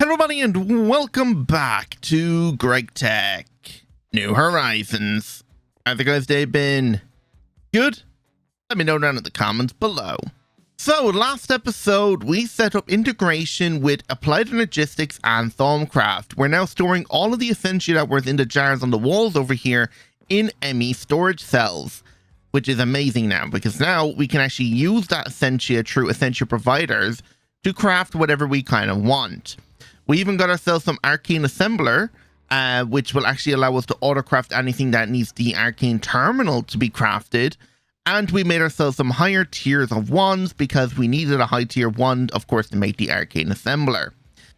Everybody, and welcome back to Gregtech New Horizons. Have the guys' day been good? Let me know down in the comments below. So, last episode, we set up integration with Applied Energistics and thaumcraft. We're now storing all of the Essentia that was in the jars on the walls over here in ME storage cells, which is amazing now, because now we can actually use that Essentia through Essentia providers to craft whatever we kind of want. We even got ourselves some arcane assembler, which will actually allow us to autocraft anything that needs the arcane terminal to be crafted. And we made ourselves some higher tiers of wands because we needed a high tier wand, of course, to make the arcane assembler.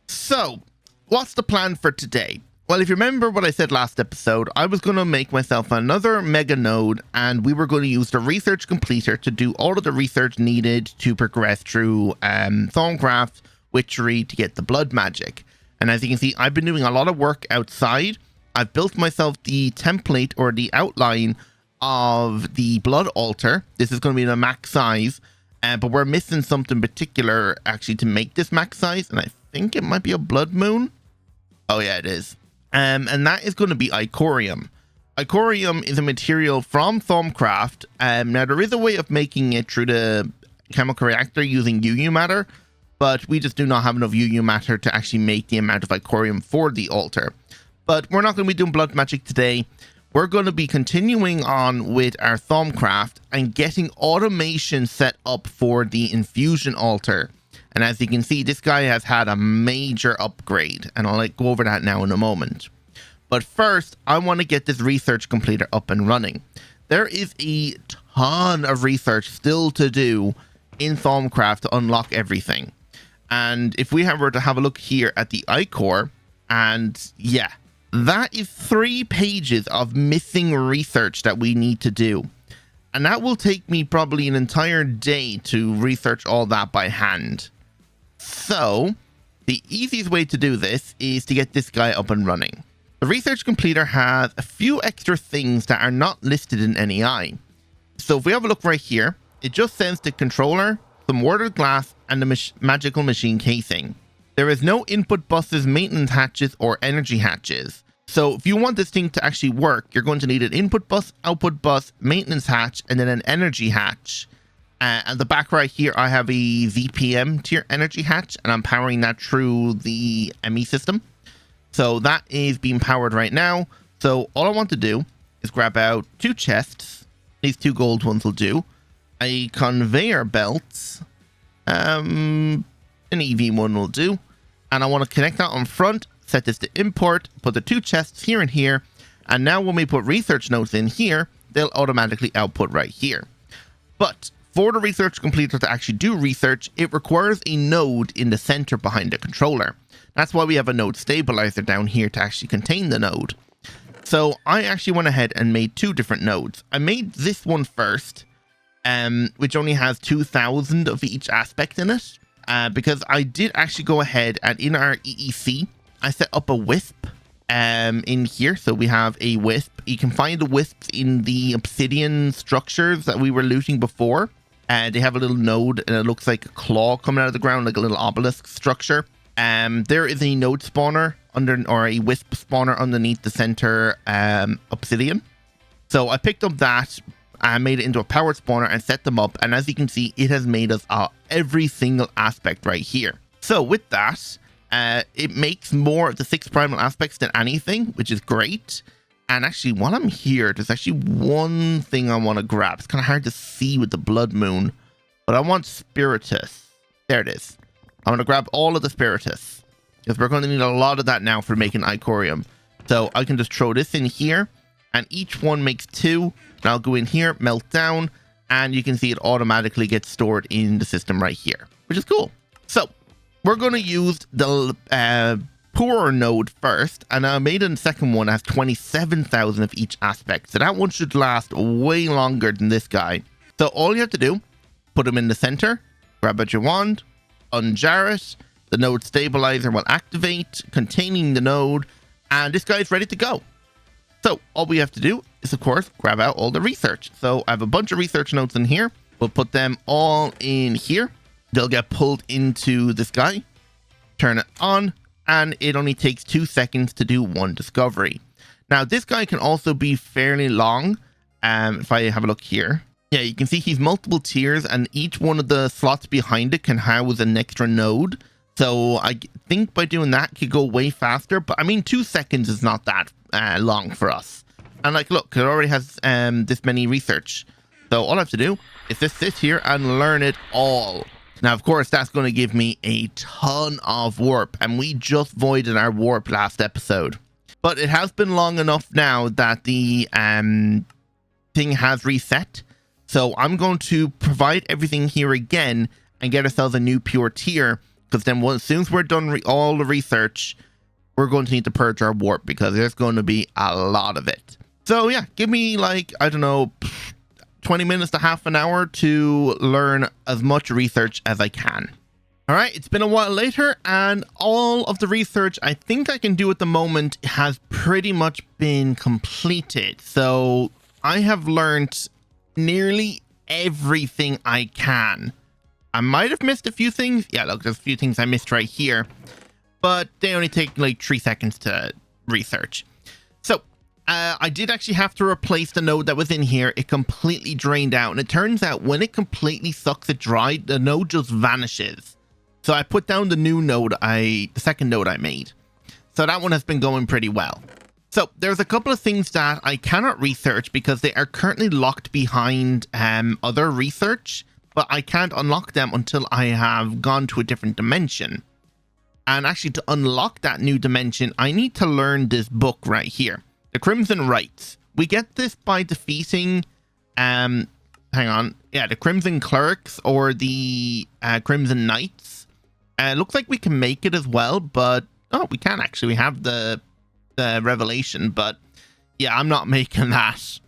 So, what's the plan for today? Well, if you remember what I said last episode, I was going to make myself another mega node, and we were going to use the research completer to do all of the research needed to progress through thaumcraft, witchery, to get the blood magic. And as you can see, I've been doing a lot of work outside. I've built myself the template or the outline of the blood altar. This is going to be the max size, but we're missing something particular actually to make this max size, and I think it might be a blood moon. Oh yeah, it is. And that is going to be ichorium. Ichorium is a material from thaumcraft. Now there is a way of making it through the chemical reactor using UU matter, but we just do not have enough UU matter to actually make the amount of ichorium for the altar. But we're not going to be doing blood magic today. We're going to be continuing on with our thaumcraft and getting automation set up for the infusion altar. And as you can see, this guy has had a major upgrade, and I'll go over that now in a moment. But first, I want to get this research completer up and running. There is a ton of research still to do in thaumcraft to unlock everything. And if we were to have a look here at the ichor, and yeah, that is 3 pages of missing research that we need to do. And that will take me probably an entire day to research all that by hand. So, the easiest way to do this is to get this guy up and running. The research completer has a few extra things that are not listed in NEI. So if we have a look right here, it just says the controller, some warded glass, and the magical machine casing. There is no input buses, maintenance hatches, or energy hatches. So if you want this thing to actually work, you're going to need an input bus, output bus, maintenance hatch, and then an energy hatch. At the back right here, I have a ZPM tier energy hatch, and I'm powering that through the ME system. So that is being powered right now. So all I want to do is grab out 2 chests. These 2 gold ones will do. A conveyor belt. An EV one will do. And I want to connect that on front, set this to import, put the 2 chests here and here. And now when we put research nodes in here, they'll automatically output right here. But for the research completer to actually do research, it requires a node in the center behind the controller. That's why we have a node stabilizer down here to actually contain the node. So I actually went ahead and made 2 different nodes. I made this one first, which only has 2,000 of each aspect in it, because I did actually go ahead and in our EEC, I set up a wisp in here. So we have a wisp. You can find the wisps in the obsidian structures that we were looting before. They have a little node, and it looks like a claw coming out of the ground, like a little obelisk structure. There is a node spawner or a wisp spawner underneath the center obsidian. So I picked up that. I made it into a power spawner and set them up, and as you can see, it has made us every single aspect right here. So with that, it makes more of the 6 primal aspects than anything, which is great. And actually, while I'm here, there's actually one thing I want to grab. It's kind of hard to see with the blood moon, but I want spiritus. There it is. I'm going to grab all of the spiritus, because we're going to need a lot of that now for making ichorium. So I can just throw this in here, and each one makes 2. And I'll go in here, melt down, and you can see it automatically gets stored in the system right here, which is cool. So we're going to use the poorer node first, and I made a second one that has 27,000 of each aspect. So that one should last way longer than this guy. So all you have to do, put them in the center, grab out your wand, unjar it, the node stabilizer will activate, containing the node, and this guy is ready to go. So all we have to do is, of course, grab out all the research. So I have a bunch of research notes in here. We'll put them all in here. They'll get pulled into this guy, turn it on, and it only takes 2 seconds to do 1 discovery. Now, this guy can also be fairly long. If I have a look here, yeah, you can see he's multiple tiers, and each one of the slots behind it can house an extra node. So I think by doing that, it could go way faster. But I mean, 2 seconds is not that long for us. And like, look, it already has this many research. So all I have to do is just sit here and learn it all. Now, of course, that's going to give me a ton of warp, and we just voided our warp last episode. But it has been long enough now that the thing has reset. So I'm going to provide everything here again and get ourselves a new pure tier, because then as soon as we're done all the research, we're going to need to purge our warp, because there's going to be a lot of it. So yeah, give me like, I don't know, 20 minutes to half an hour to learn as much research as I can. All right, it's been a while later, and all of the research I think I can do at the moment has pretty much been completed. So I have learned nearly everything I can. I might have missed a few things. Yeah, look, there's a few things I missed right here, but they only take like 3 seconds to research. So I did actually have to replace the node that was in here. It completely drained out, and it turns out when it completely sucks it dry, the node just vanishes. So I put down the new node, the second node I made. So that one has been going pretty well. So there's a couple of things that I cannot research because they are currently locked behind other research, but I can't unlock them until I have gone to a different dimension. And actually, to unlock that new dimension, I need to learn this book right here, the Crimson Rites. We get this by defeating, hang on, yeah, the Crimson Clerics or the Crimson Knights. Looks like we can make it as well, but oh, we can actually. We have the revelation, but yeah, I'm not making that.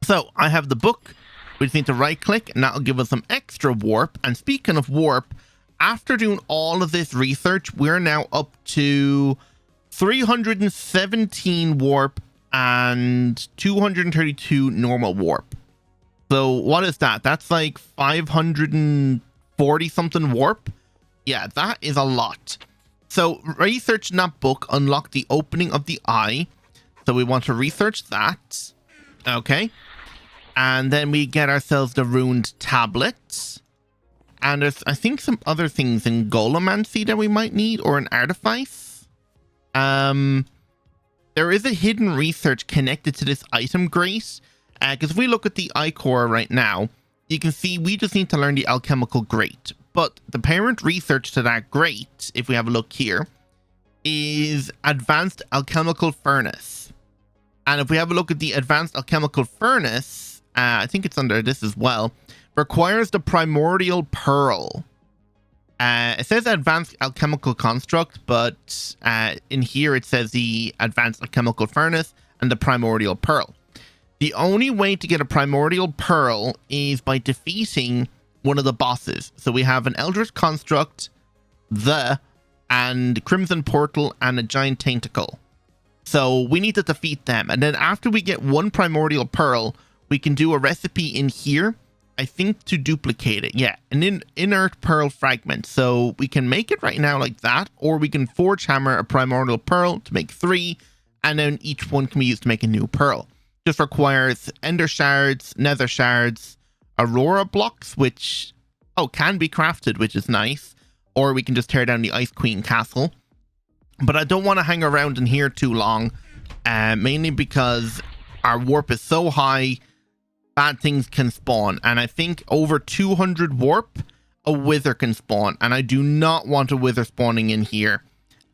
So I have the book. We just need to right click, and that'll give us some extra warp. And speaking of warp, after doing all of this research, we're now up to 317 warp and 232 normal warp. So what is that? That's like 540 something warp. Yeah, that is a lot. So research in that book unlocked the opening of the eye. So we want to research that. Okay. And then we get ourselves the runed tablet. And there's, I think, some other things in Golomancy that we might need, or an artifice. There is a hidden research connected to this item grate. Because if we look at the ichor right now, you can see we just need to learn the alchemical grate. But the parent research to that grate, if we have a look here, is advanced alchemical furnace. And if we have a look at the advanced alchemical furnace, I think it's under this as well, requires the primordial pearl. It says advanced alchemical construct, but in here it says the advanced alchemical furnace and the primordial pearl. The only way to get a primordial pearl is by defeating one of the bosses. So we have an Eldritch Construct, and Crimson Portal, and a Giant Tentacle. So we need to defeat them. And then after we get one primordial pearl, we can do a recipe in here, I think, to duplicate it. Yeah, an inert pearl fragment. So we can make it right now like that, or we can forge hammer a primordial pearl to make 3, and then each one can be used to make a new pearl. Just requires ender shards, nether shards, aurora blocks, which can be crafted, which is nice, or we can just tear down the Ice Queen castle. But I don't want to hang around in here too long, mainly because our warp is so high, bad things can spawn. And I think over 200 warp, a wither can spawn, and I do not want a wither spawning in here.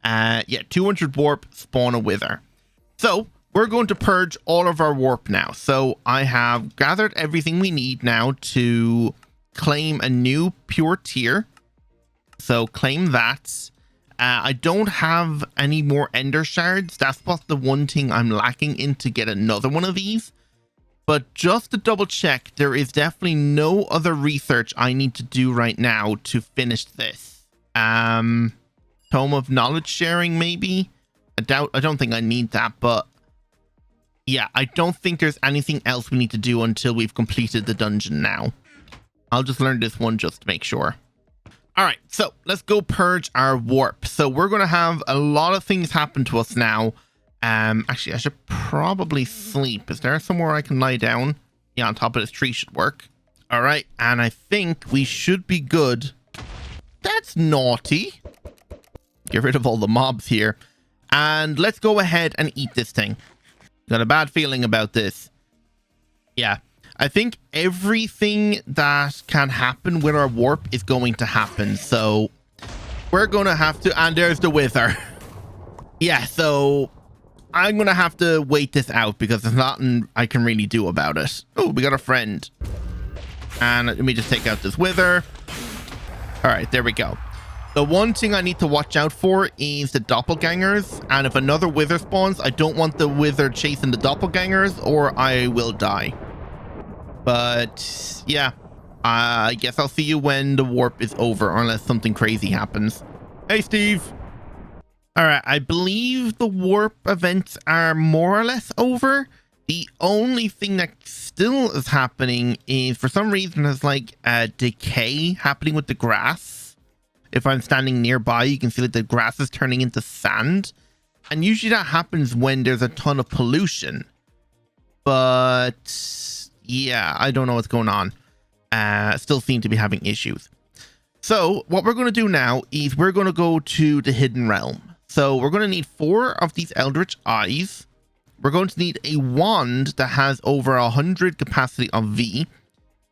Yeah, 200 warp, spawn a wither. So we're going to purge all of our warp now. So I have gathered everything we need now to claim a new pure tier. So claim that. I don't have any more ender shards. That's what the one thing I'm lacking in to get another one of these. But just to double check, there is definitely no other research I need to do right now to finish this. Tome of knowledge sharing, maybe? I don't think I need that, but yeah, I don't think there's anything else we need to do until we've completed the dungeon now. I'll just learn this one just to make sure. All right, so let's go purge our warp. So we're going to have a lot of things happen to us now. Actually, I should probably sleep. Is there somewhere I can lie down? Yeah, on top of this tree should work. All right, and I think we should be good. That's naughty. Get rid of all the mobs here. And let's go ahead and eat this thing. Got a bad feeling about this. Yeah, I think everything that can happen with our warp is going to happen. So we're going to have to... And there's the wither. Yeah, so I'm going to have to wait this out because there's nothing I can really do about it. Oh, we got a friend. And let me just take out this wither. All right, there we go. The one thing I need to watch out for is the doppelgangers. And if another wither spawns, I don't want the wither chasing the doppelgangers or I will die. But yeah, I guess I'll see you when the warp is over unless something crazy happens. Hey, Steve. All right, I believe the warp events are more or less over. The only thing that still is happening is for some reason there's like a decay happening with the grass. If I'm standing nearby, you can see that the grass is turning into sand. And usually that happens when there's a ton of pollution. But yeah, I don't know what's going on. Still seem to be having issues. So what we're going to do now is we're going to go to the hidden realm. So we're going to need 4 of these eldritch eyes. We're going to need a wand that has over 100 capacity of V.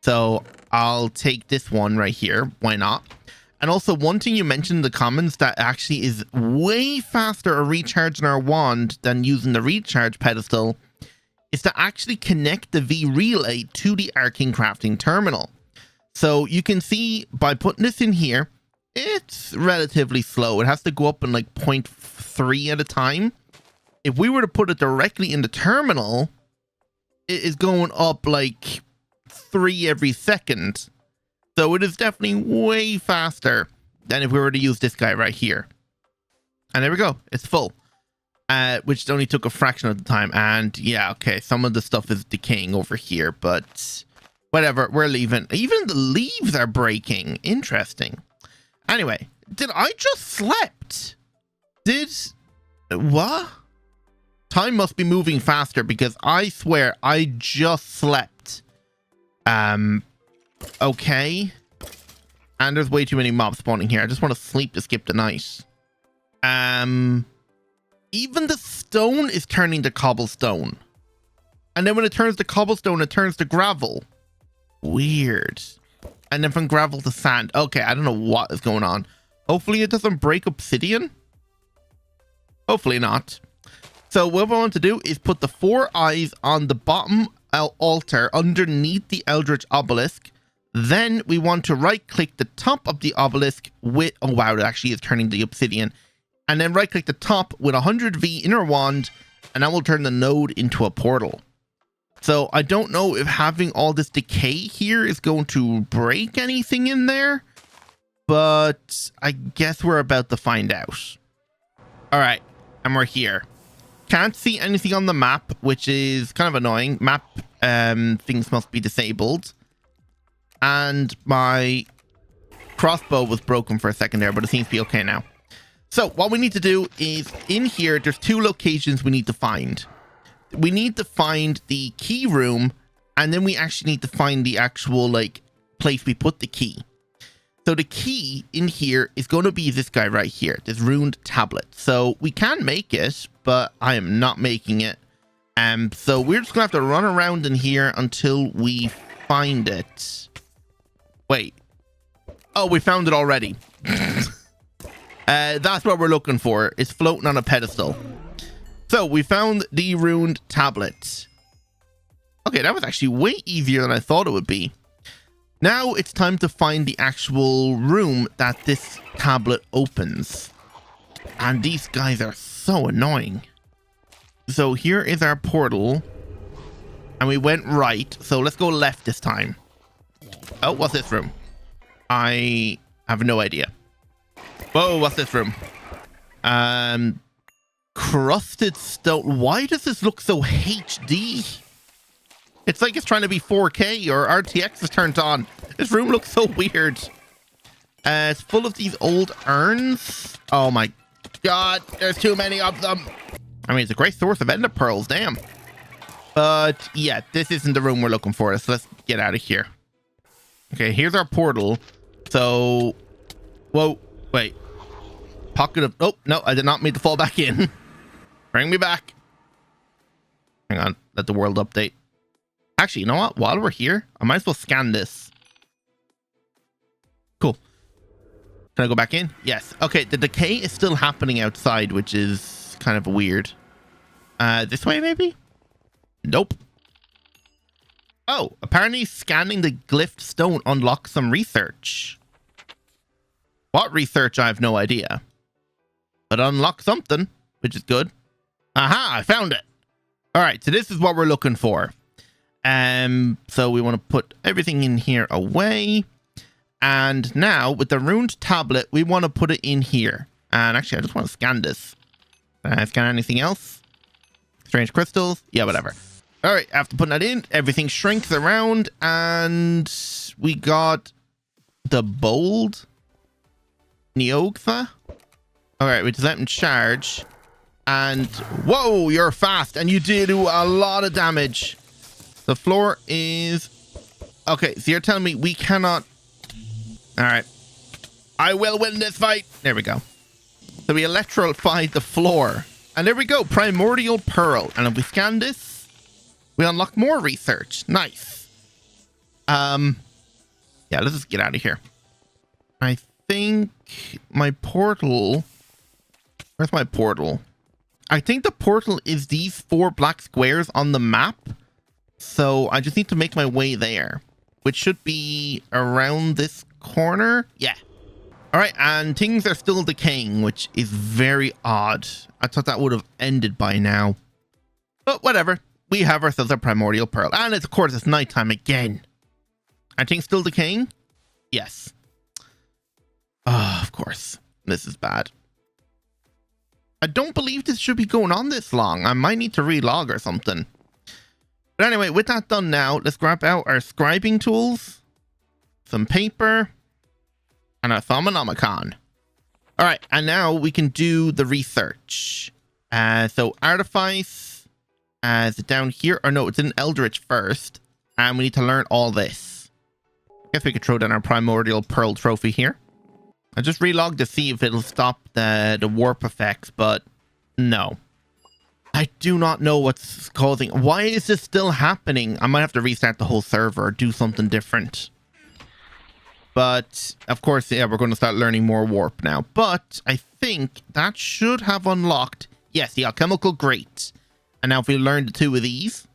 So I'll take this one right here. Why not? And also one thing you mentioned in the comments that actually is way faster at recharging our wand than using the recharge pedestal is to actually connect the V relay to the arcane crafting terminal. So you can see by putting this in here, it's relatively slow. It has to go up in like 0.3 at a time. If we were to put it directly in the terminal, it is going up like 3 every second. So it is definitely way faster than if we were to use this guy right here. And there we go. It's full. Which only took a fraction of the time. And yeah, okay. Some of the stuff is decaying over here. But whatever. We're leaving. Even the leaves are breaking. Interesting. Anyway. Did I just slept? What? Time must be moving faster because I swear I just slept. Okay. And there's way too many mobs spawning here. I just want to sleep to skip the night. Even the stone is turning to cobblestone. And then when it turns to cobblestone, it turns to gravel. Weird. And then from gravel to sand. Okay, I don't know what is going on. Hopefully it doesn't break obsidian. Hopefully not. So what I want to do is put the 4 eyes on the bottom altar underneath the eldritch obelisk. Then we want to right click the top of the obelisk with, oh wow, it actually is turning the obsidian. And then right click the top with 100V inner wand, and that will turn the node into a portal. So I don't know if having all this decay here is going to break anything in there, but I guess we're about to find out. All right, and we're here. Can't see anything on the map, which is kind of annoying. Map things must be disabled. And my crossbow was broken for a second there, but it seems to be okay now. So what we need to do is in here, there's 2 locations we need to find. We need to find the key room, and then we actually need to find the actual like place we put the key. So the key in here is going to be this guy right here, this runed tablet. So we can make it, but I am not making it. So we're just gonna have to run around in here until we find it. Wait. Oh, we found it already. That's what we're looking for. It's floating on a pedestal. So we found the ruined tablet. Okay, that was actually way easier than I thought it would be. Now it's time to find the actual room that this tablet opens. And these guys are so annoying. So here is our portal. And we went right. So let's go left this time. Oh, what's this room? I have no idea. Whoa, what's this room? Crusted stone. Why does this look so HD? It's like it's trying to be 4K or RTX is turned on. This room looks so weird. It's full of these old urns. Oh my god, there's too many of them. I mean, it's a great source of ender pearls, damn. But yeah, this isn't the room we're looking for, so let's get out of here. Okay, here's our portal. So, whoa, wait. Pocket of, oh, no, I did not mean to fall back in. Bring me back. Hang on, let the world update. Actually, you know what? While we're here, I might as well scan this. Cool. Can I go back in? Yes. Okay, the decay is still happening outside, which is kind of weird. This way, maybe? Nope. Oh, apparently scanning the glyphed stone unlocks some research. What research? I have no idea. But unlock something, which is good. Aha, I found it. All right, so this is what we're looking for. So we want to put everything in here away. And now with the runed tablet, we want to put it in here. And actually, I just want to scan this. Scan anything else? Strange crystals? Yeah, whatever. All right, after putting that in, everything shrinks around. And we got the bold Neogtha. All right, we just let him charge. And whoa, you're fast. And you did do a lot of damage. The floor is... Okay, so you're telling me we cannot... All right. I will win this fight. There we go. So we electrified the floor. And there we go. Primordial Pearl. And if we scan this, we unlock more research. Nice. Yeah, let's just get out of here. I think my portal... Where's my portal? I think the portal is these 4 black squares on the map. So I just need to make my way there, which should be around this corner. Yeah. All right. And things are still decaying, which is very odd. I thought that would have ended by now. But whatever. We have ourselves a primordial pearl. And of course, it's nighttime again. Are things still decaying? Yes. Oh, of course. This is bad. I don't believe this should be going on this long. I might need to relog or something. But anyway, with that done now, let's grab out our scribing tools, some paper, and our thaumanomicon. All right, and now we can do the research. So artifice, is it down here? Or no, it's in Eldritch first. And we need to learn all this. Guess we could throw down our primordial pearl trophy here. I just relogged to see if it'll stop the warp effects, but no. I do not know what's causing. Why is this still happening? I might have to restart the whole server or do something different. But of course, yeah, we're going to start learning more warp now. But I think that should have unlocked. Yes, the alchemical grate. And now if we learn the 2 of these,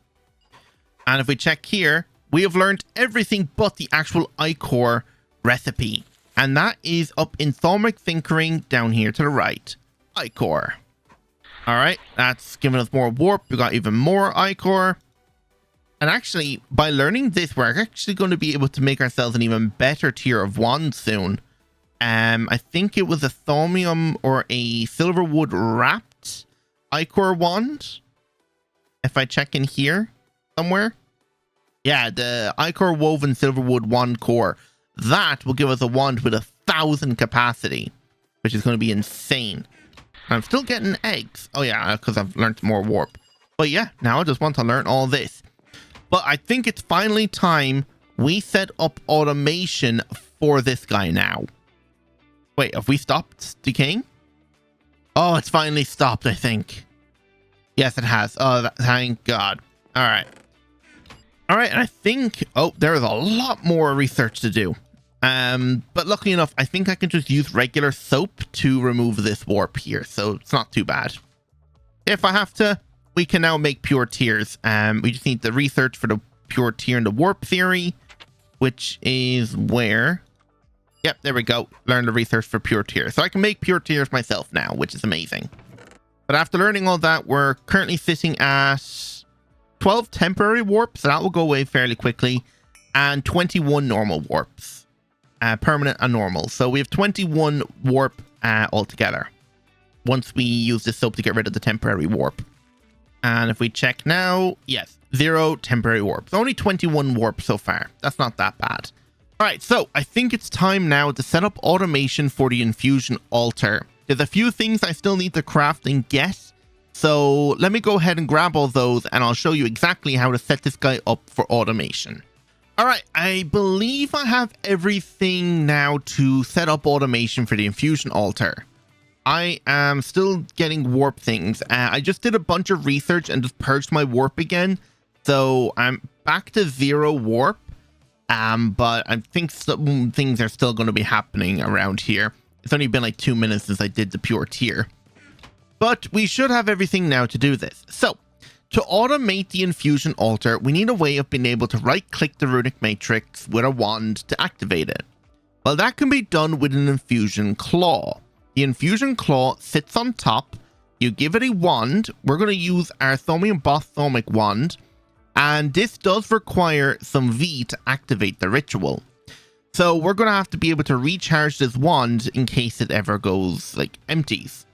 and if we check here, we have learned everything but the actual ichor recipe. And that is up in Thaumic Thinkering down here to the right. Ichor. All right, that's giving us more warp. We got even more ichor. And actually, by learning this, we're actually going to be able to make ourselves an even better tier of wand soon. I think it was a thaumium or a silverwood wrapped ichor wand. If I check in here somewhere. Yeah, the ichor woven silverwood wand core. That will give us a wand with 1,000 capacity, which is going to be insane. I'm still getting eggs. Oh yeah, because I've learned more warp. But yeah, now I just want to learn all this. But I think it's finally time we set up automation for this guy now. Wait, have we stopped decaying? Oh, it's finally stopped, I think. Yes, it has. Oh, thank God. All right. All right, and I think... Oh, there is a lot more research to do. But luckily enough, I think I can just use regular soap to remove this warp here, so it's not too bad. If I have to, we can now make pure tears. We just need the research for the pure tear and the warp theory, which is where... Yep, there we go. Learn the research for pure tears. So I can make pure tears myself now, which is amazing. But after learning all that, we're currently sitting at 12 temporary warps, so that will go away fairly quickly, and 21 normal warps. Permanent and normal. So we have 21 warp altogether once we use this soap to get rid of the temporary warp. And if we check now, yes, 0 temporary warps. Only 21 warp so far. That's not that bad. Alright, so I think it's time now to set up automation for the Infusion altar. There's a few things I still need to craft and get, so let me go ahead and grab all those and I'll show you exactly how to set this guy up for automation. Alright, I believe I have everything now to set up automation for the Infusion altar. I am still getting warp things. I just did a bunch of research and just purged my warp again, so I'm back to 0 warp. But I think some things are still going to be happening around here. It's only been like 2 minutes since I did the pure tier. But we should have everything now to do this. So, to automate the Infusion altar, we need a way of being able to right-click the runic matrix with a wand to activate it. Well, that can be done with an Infusion claw. The Infusion claw sits on top. You give it a wand. We're going to use our Thaumium Balsamic wand. And this does require some V to activate the ritual. So we're going to have to be able to recharge this wand in case it ever goes, like, empties.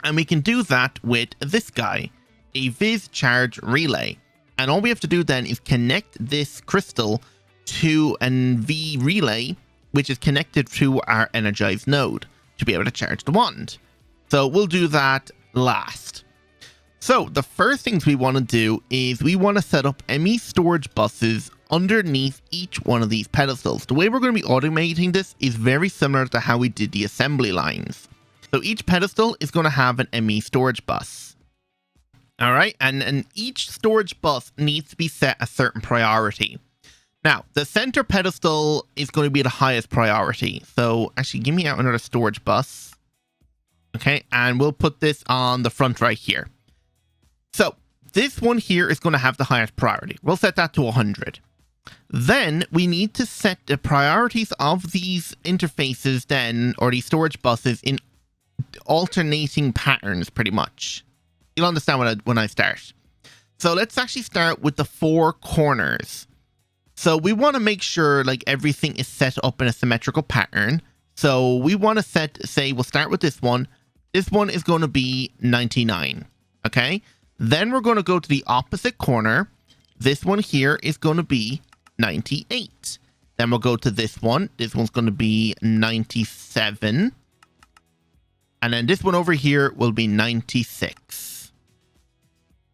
And we can do that with this guy, a Viz Charge Relay. And all we have to do then is connect this crystal to an V relay, which is connected to our energized node to be able to charge the wand. So we'll do that last. So the first things we want to do is we want to set up ME storage buses underneath each one of these pedestals. The way we're going to be automating this is very similar to how we did the assembly lines. So each pedestal is going to have an ME storage bus. All right, and each storage bus needs to be set a certain priority. Now, the center pedestal is going to be the highest priority. So actually, give me out another storage bus. Okay, and we'll put this on the front right here. So this one here is going to have the highest priority. We'll set that to 100. Then we need to set the priorities of these interfaces then, or these storage buses, in alternating patterns pretty much. You'll understand when I start. So let's actually start with the 4 corners. So we want to make sure like everything is set up in a symmetrical pattern. So we want to say we'll start with this one. This one is going to be 99. Okay. Then we're going to go to the opposite corner. This one here is going to be 98. Then we'll go to this one. This one's going to be 97. And then this one over here will be 96.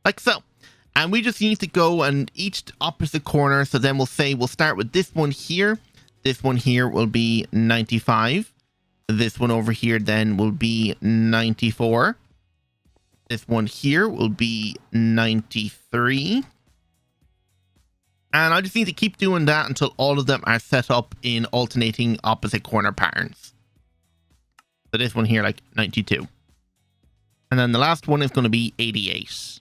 Like so. And we just need to go and each opposite corner. So then we'll say we'll start with this one here. This one here will be 95. This one over here then will be 94. This one here will be 93. And I just need to keep doing that until all of them are set up in alternating opposite corner patterns. So this one here, like 92. And then the last one is going to be 88.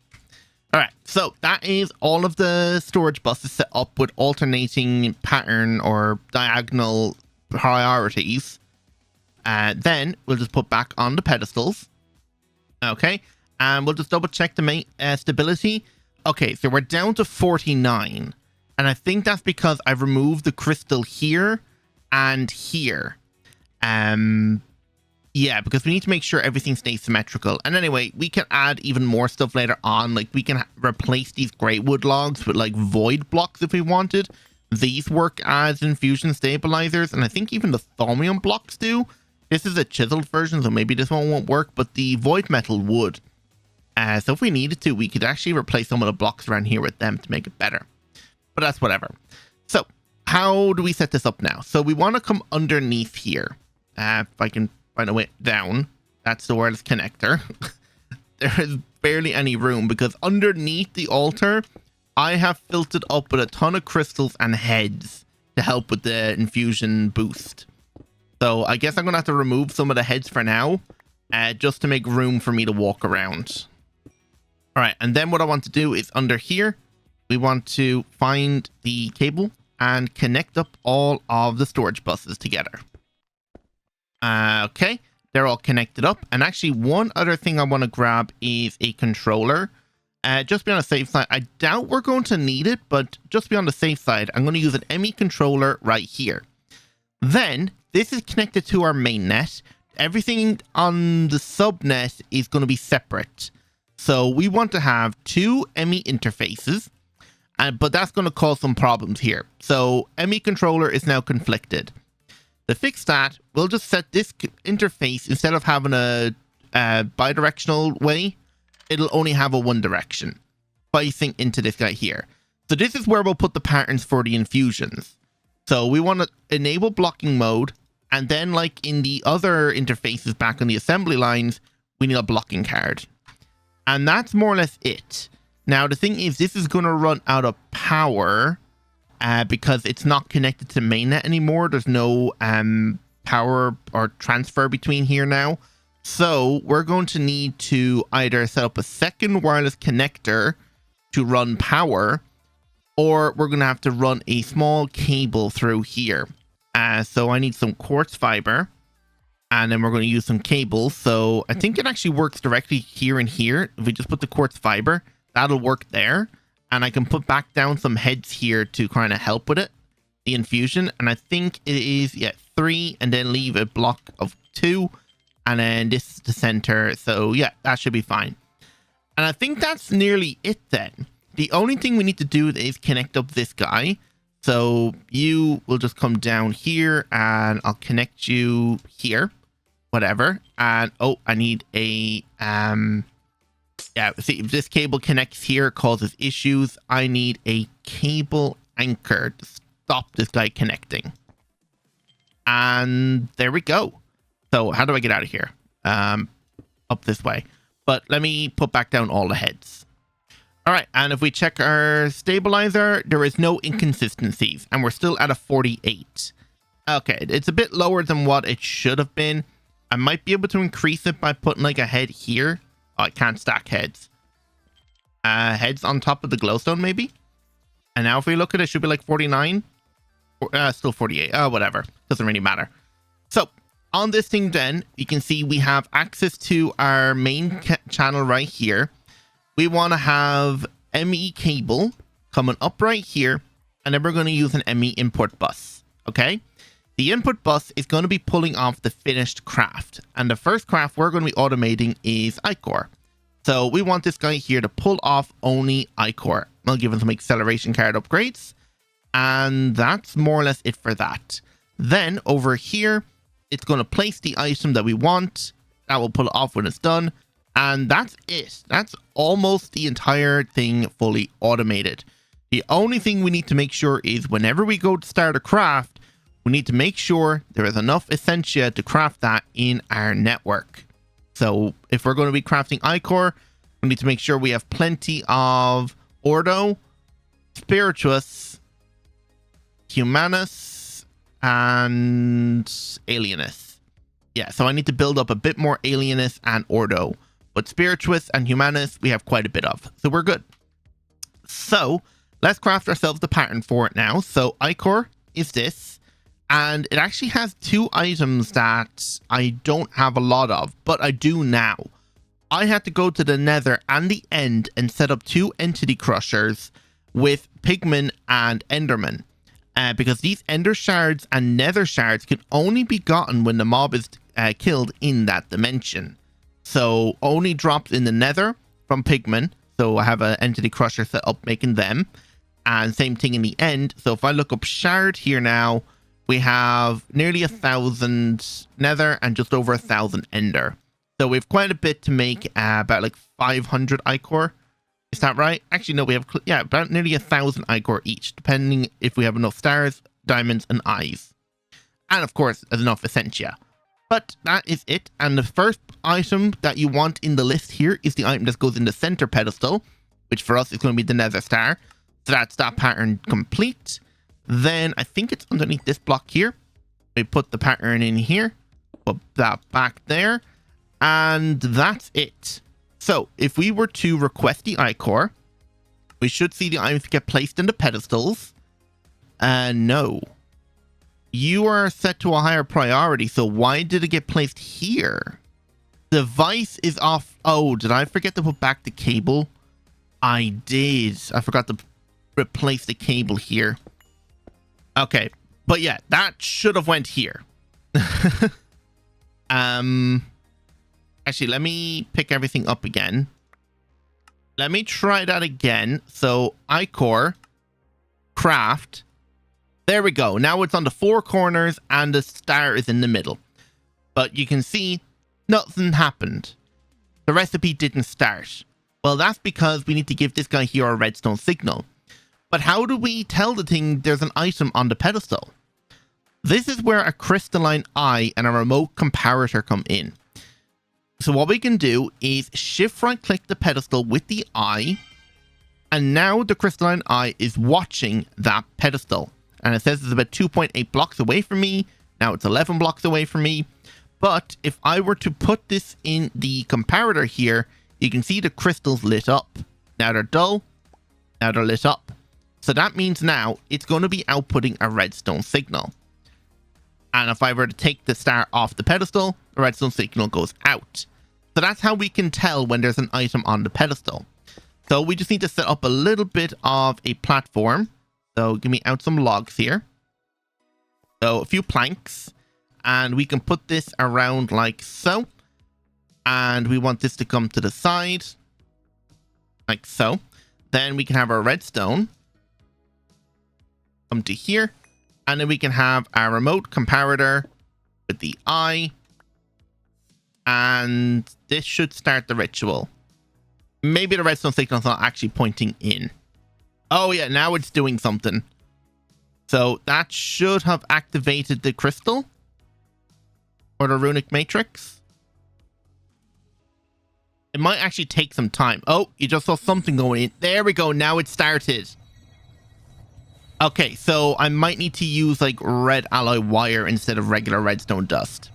All right, so that is all of the storage buses set up with alternating pattern or diagonal priorities. Then we'll just put back on the pedestals. Okay. And we'll just double check the stability. Okay, so we're down to 49. And I think that's because I've removed the crystal here and here. Yeah, because we need to make sure everything stays symmetrical. And anyway, we can add even more stuff later on. Like we can replace these great wood logs with like void blocks if we wanted. These work as infusion stabilizers. And I think even the thaumium blocks do. This is a chiseled version, so maybe this one won't work. But the void metal would. So if we needed to, we could actually replace some of the blocks around here with them to make it better. But that's whatever. So how do we set this up now? So we want to come underneath here. If I can find a way down. That's the wireless connector. There is barely any room because underneath the altar, I have filled it up with a ton of crystals and heads to help with the infusion boost. So I guess I'm going to have to remove some of the heads for now, just to make room for me to walk around. All right, and then what I want to do is under here, we want to find the cable and connect up all of the storage buses together. Okay, they're all connected up. And actually, one other thing I want to grab is a controller. Just be on the safe side. I doubt we're going to need it, but just be on the safe side. I'm going to use an ME controller right here. Then, this is connected to our main net. Everything on the subnet is going to be separate. So we want to have 2 ME interfaces. But that's going to cause some problems here. So ME controller is now conflicted. To fix that, we'll just set this interface, instead of having a bidirectional way, it'll only have a one direction, facing into this guy here. So this is where we'll put the patterns for the infusions. So we want to enable blocking mode, and then like in the other interfaces back on the assembly lines, we need a blocking card. And that's more or less it. Now the thing is, this is going to run out of power because it's not connected to mainnet anymore. There's no power or transfer between here now. So we're going to need to either set up a second wireless connector to run power, or we're going to have to run a small cable through here. So I need some quartz fiber, and then we're going to use some cables. So I think it actually works directly here and here. If we just put the quartz fiber, that'll work there. And I can put back down some heads here to kind of help with it, the infusion. And I think it is, 3, and then leave a block of 2. And then this is the center. So yeah, that should be fine. And I think that's nearly it then. The only thing we need to do is connect up this guy. So you will just come down here and I'll connect you here, whatever. And oh, I need a, yeah, see, if this cable connects here, it causes issues. I need a cable anchor to stop this guy connecting. And there we go. So how do I get out of here? Up this way. But let me put back down all the heads. All right, and if we check our stabilizer, there is no inconsistencies, and we're still at a 48. Okay, it's a bit lower than what it should have been. I might be able to increase it by putting like a head here. Oh, I can't stack heads. Heads on top of the glowstone, maybe? And now if we look at it, it should be like 49. Still 48. Oh, whatever. Doesn't really matter. So on this thing then, you can see we have access to our main channel right here. We want to have ME cable coming up right here, and then we're going to use an ME input bus. Okay, the input bus is going to be pulling off the finished craft, and the first craft we're going to be automating is ichor. So we want this guy here to pull off only ichor. I'll give him some acceleration card upgrades, and that's more or less it for that. Then over here, it's going to place the item that we want. That will pull it off when it's done. And that's it. That's almost the entire thing fully automated. The only thing we need to make sure is whenever we go to start a craft, we need to make sure there is enough essentia to craft that in our network. So if we're going to be crafting ichor, we need to make sure we have plenty of ordo, spirituous, humanus, and alienus. Yeah, so I need to build up a bit more alienus and ordo. But spirituous and humanus, we have quite a bit of. So we're good. So let's craft ourselves the pattern for it now. So ichor is this. And it actually has 2 items that I don't have a lot of, but I do now. I had to go to the nether and the end and set up 2 entity crushers with pigmen and enderman. Because these ender shards and nether shards can only be gotten when the mob is killed in that dimension. So only drops in the nether from pigmen. So I have an entity crusher set up making them. And same thing in the end. So if I look up shard here now, we have nearly 1,000 nether and just over 1,000 ender. So we have quite a bit to make, about like 500 ichor. Is that right? Actually, no, we have, yeah, about nearly 1,000 ichor each, depending if we have enough stars, diamonds, and eyes. And of course, enough essentia. But that is it. And the first item that you want in the list here is the item that goes in the center pedestal, which for us is going to be the nether star. So that's that pattern complete. Then I think it's underneath this block here. We put the pattern in here, put that back there, and that's it. So if we were to request the ichor, we should see the items get placed in the pedestals. No. You are set to a higher priority, so why did it get placed here? Device is off. Oh, did I forget to put back the cable? I did. I forgot to replace the cable here. Okay, but yeah, that should have went here. Actually, let me pick everything up again. Let me try that again. So ichor craft. There we go. Now it's on the 4 corners and the star is in the middle. But you can see nothing happened. The recipe didn't start. Well, that's because we need to give this guy here a redstone signal. But how do we tell the thing there's an item on the pedestal? This is where a crystalline eye and a remote comparator come in. So what we can do is shift right click the pedestal with the eye. And now the crystalline eye is watching that pedestal. And it says it's about 2.8 blocks away from me. Now it's 11 blocks away from me. But if I were to put this in the comparator here, you can see the crystals lit up. Now they're dull. Now they're lit up. So that means now it's going to be outputting a redstone signal. And if I were to take the star off the pedestal, the redstone signal goes out. So that's how we can tell when there's an item on the pedestal. So we just need to set up a little bit of a platform. So give me out some logs here. So a few planks. And we can put this around like so. And we want this to come to the side. Like so. Then we can have our redstone come to here. And then we can have our remote comparator with the eye. And this should start the ritual. Maybe the redstone signal is not actually pointing in. Oh yeah, now it's doing something. So that should have activated the crystal. Or the runic matrix. It might actually take some time. Oh, you just saw something going in. There we go. Now it started. Okay, so I might need to use like red alloy wire instead of regular redstone dust.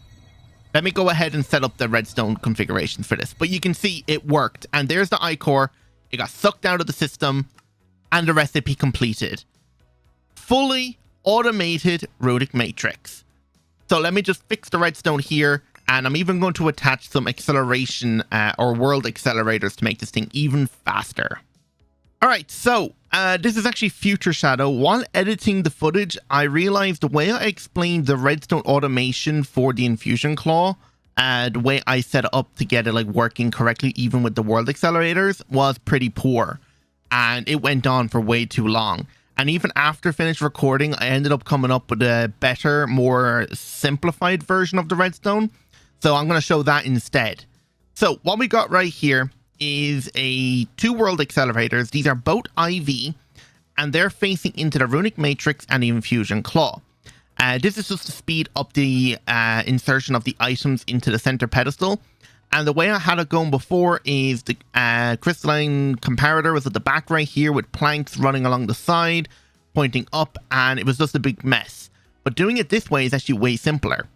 Let me go ahead and set up the redstone configurations for this. But you can see it worked. And there's the ichor. It got sucked out of the system. And the recipe completed. Fully automated runic matrix. So let me just fix the redstone here. And I'm even going to attach some acceleration or world accelerators to make this thing even faster. All right, so this is actually Future Shadow. While editing the footage, I realized the way I explained the redstone automation for the infusion claw, the way I set it up to get it like working correctly, even with the world accelerators, was pretty poor. And it went on for way too long. And even after finished recording, I ended up coming up with a better, more simplified version of the redstone. So I'm going to show that instead. So what we got right here is two world accelerators. These are both IV, and they're facing into the runic matrix and the infusion claw. This is just to speed up the insertion of the items into the center pedestal. And the way I had it going before is the crystalline comparator was at the back right here with planks running along the side, pointing up, and it was just a big mess. But doing it this way is actually way simpler.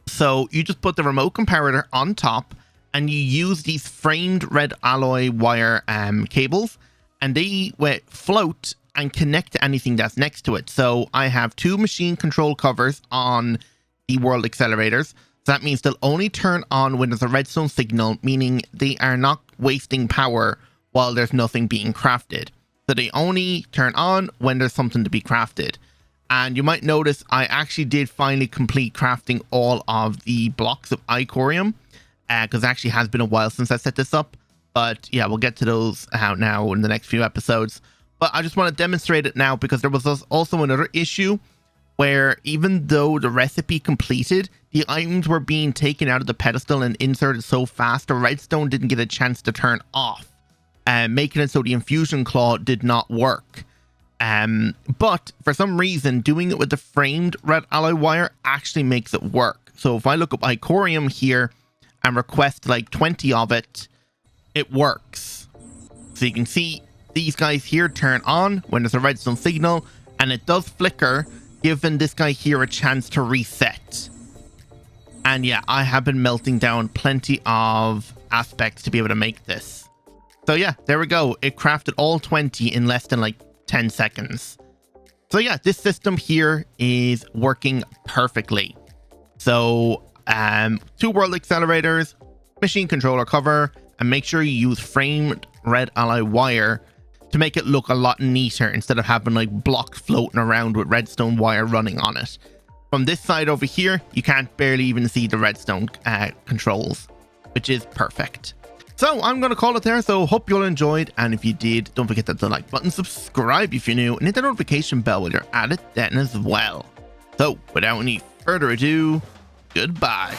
So you just put the remote comparator on top, and you use these framed red alloy wire cables, and they float and connect to anything that's next to it. So I have 2 machine control covers on the world accelerators. So that means they'll only turn on when there's a redstone signal, meaning they are not wasting power while there's nothing being crafted. So they only turn on when there's something to be crafted. And you might notice I actually did finally complete crafting all of the blocks of ichorium. Because it actually has been a while since I set this up. But yeah, we'll get to those out now in the next few episodes. But I just want to demonstrate it now because there was also another issue where even though the recipe completed, the items were being taken out of the pedestal and inserted so fast, the redstone didn't get a chance to turn off, making it so the infusion claw did not work. But for some reason, doing it with the framed red alloy wire actually makes it work. So if I look up ichorium here and request like 20 of it, it works. So you can see these guys here turn on when there's a redstone signal, and it does flicker, giving this guy here a chance to reset. And yeah, I have been melting down plenty of aspects to be able to make this. So yeah, there we go. It crafted all 20 in less than like 10 seconds. So yeah, this system here is working perfectly. So 2 world accelerators, machine controller cover, and make sure you use framed red alloy wire to make it look a lot neater instead of having like blocks floating around with redstone wire running on it. From this side over here, you can't barely even see the redstone controls, which is perfect. So I'm going to call it there. So hope you all enjoyed. And if you did, don't forget that the like button, subscribe if you're new, and hit the notification bell while you're at it then as well. So without any further ado, goodbye.